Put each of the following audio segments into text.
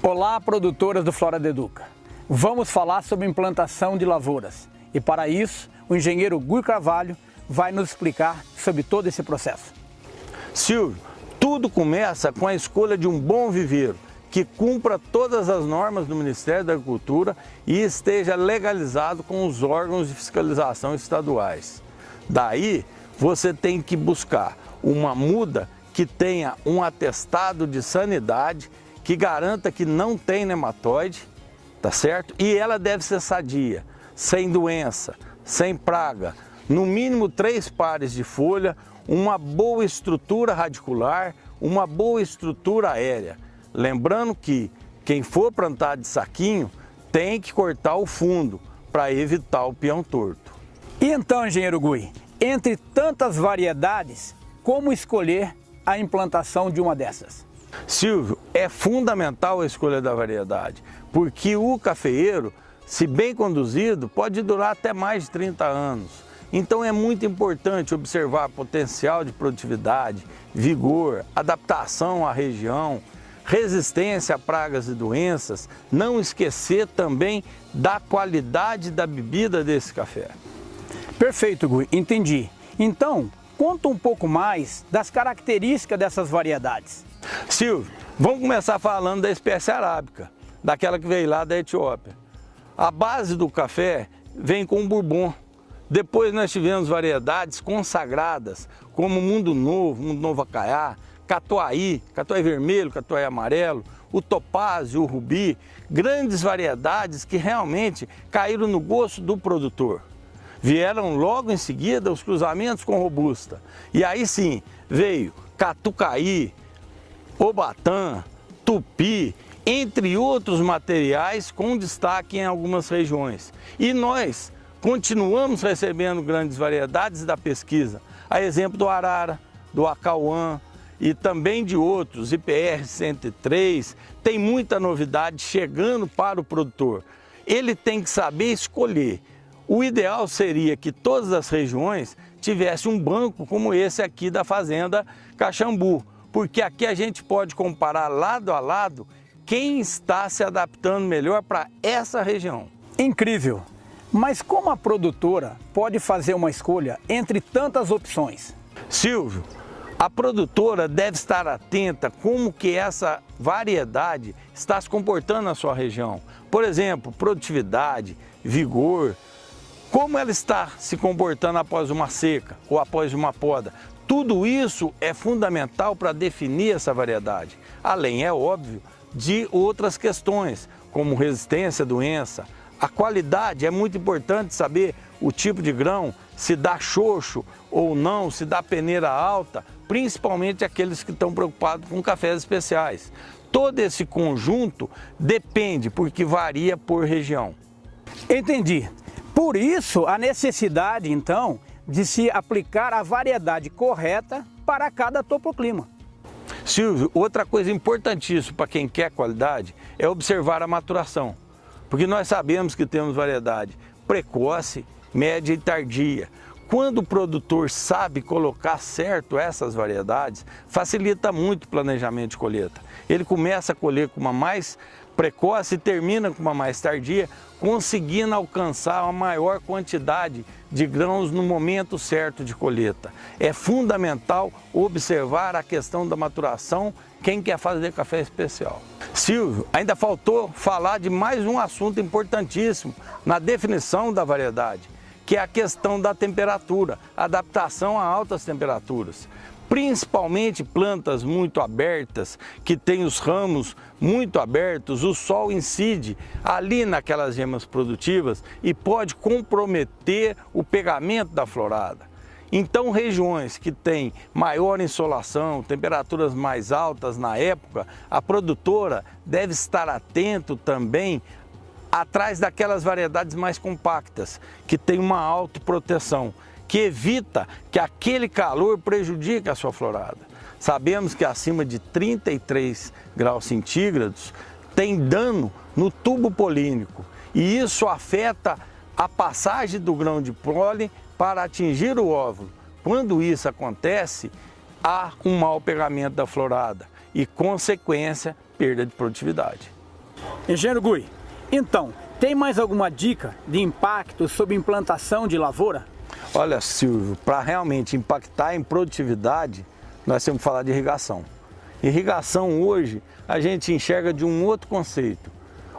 Olá, produtoras do Florada Educa. Vamos falar sobre implantação de lavouras. E para isso, o engenheiro Gui Carvalho vai nos explicar sobre todo esse processo. Silvio, tudo começa com a escolha de um bom viveiro, que cumpra todas as normas do Ministério da Agricultura e esteja legalizado com os órgãos de fiscalização estaduais. Daí, você tem que buscar uma muda que tenha um atestado de sanidade, que garanta que não tem nematóide, tá certo? E ela deve ser sadia, sem doença, sem praga, no mínimo 3 pares de folha, uma boa estrutura radicular, uma boa estrutura aérea. Lembrando que quem for plantar de saquinho tem que cortar o fundo para evitar o peão torto. E então, engenheiro Gui, entre tantas variedades, como escolher a implantação de uma dessas? Silvio, é fundamental a escolha da variedade, porque o cafeeiro, se bem conduzido, pode durar até mais de 30 anos. Então é muito importante observar potencial de produtividade, vigor, adaptação à região, resistência a pragas e doenças, não esquecer também da qualidade da bebida desse café. Perfeito, Gui, entendi. Então, conta um pouco mais das características dessas variedades. Silvio, vamos começar falando da espécie arábica, daquela que veio lá da Etiópia. A base do café vem com o bourbon. Depois nós tivemos variedades consagradas, como Mundo Novo Acaiá, Catuai vermelho, Catuai amarelo, o topázio, o rubi, grandes variedades que realmente caíram no gosto do produtor. Vieram logo em seguida os cruzamentos com robusta. E aí sim, veio Catucaí, Obatã, Tupi, entre outros materiais com destaque em algumas regiões. E nós continuamos recebendo grandes variedades da pesquisa, a exemplo do Arara, do Acauã e também de outros, IPR 103, tem muita novidade chegando para o produtor. Ele tem que saber escolher. O ideal seria que todas as regiões tivessem um banco como esse aqui da Fazenda Caxambu, porque aqui a gente pode comparar lado a lado quem está se adaptando melhor para essa região. Incrível! Mas como a produtora pode fazer uma escolha entre tantas opções? Silvio, a produtora deve estar atenta como que essa variedade está se comportando na sua região. Por exemplo, produtividade, vigor, como ela está se comportando após uma seca ou após uma poda. Tudo isso é fundamental para definir essa variedade. Além, é óbvio, de outras questões, como resistência à doença. A qualidade é muito importante saber o tipo de grão, se dá xoxo ou não, se dá peneira alta, principalmente aqueles que estão preocupados com cafés especiais. Todo esse conjunto depende, porque varia por região. Entendi. Por isso, a necessidade, então, de se aplicar a variedade correta para cada topoclima. Silvio, outra coisa importantíssima para quem quer qualidade é observar a maturação. Porque nós sabemos que temos variedade precoce, média e tardia. Quando o produtor sabe colocar certo essas variedades, facilita muito o planejamento de colheita. Ele começa a colher com uma mais precoce e termina com uma mais tardia, conseguindo alcançar uma maior quantidade de grãos no momento certo de colheita. É fundamental observar a questão da maturação quem quer fazer café especial. Silvio, ainda faltou falar de mais um assunto importantíssimo na definição da variedade, que é a questão da temperatura, adaptação a altas temperaturas. Principalmente plantas muito abertas, que têm os ramos muito abertos, o sol incide ali naquelas gemas produtivas e pode comprometer o pegamento da florada. Então, regiões que têm maior insolação, temperaturas mais altas na época, a produtora deve estar atento também atrás daquelas variedades mais compactas, que têm uma autoproteção, que evita que aquele calor prejudique a sua florada. Sabemos que acima de 33 graus centígrados tem dano no tubo polínico e isso afeta a passagem do grão de pólen para atingir o óvulo. Quando isso acontece, há um mau pegamento da florada e, consequência, perda de produtividade. Engenheiro Gui, então, tem mais alguma dica de impacto sobre implantação de lavoura? Olha, Silvio, para realmente impactar em produtividade, nós temos que falar de irrigação. Irrigação hoje a gente enxerga de um outro conceito.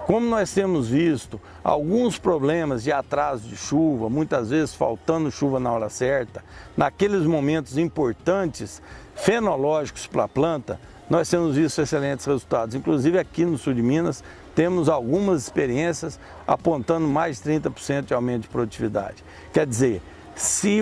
Como nós temos visto alguns problemas de atraso de chuva, muitas vezes faltando chuva na hora certa, naqueles momentos importantes, fenológicos para a planta, nós temos visto excelentes resultados. Inclusive aqui no sul de Minas, temos algumas experiências apontando mais de 30% de aumento de produtividade. Quer dizer, se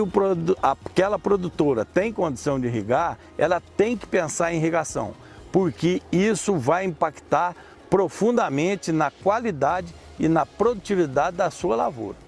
aquela produtora tem condição de irrigar, ela tem que pensar em irrigação, porque isso vai impactar profundamente na qualidade e na produtividade da sua lavoura.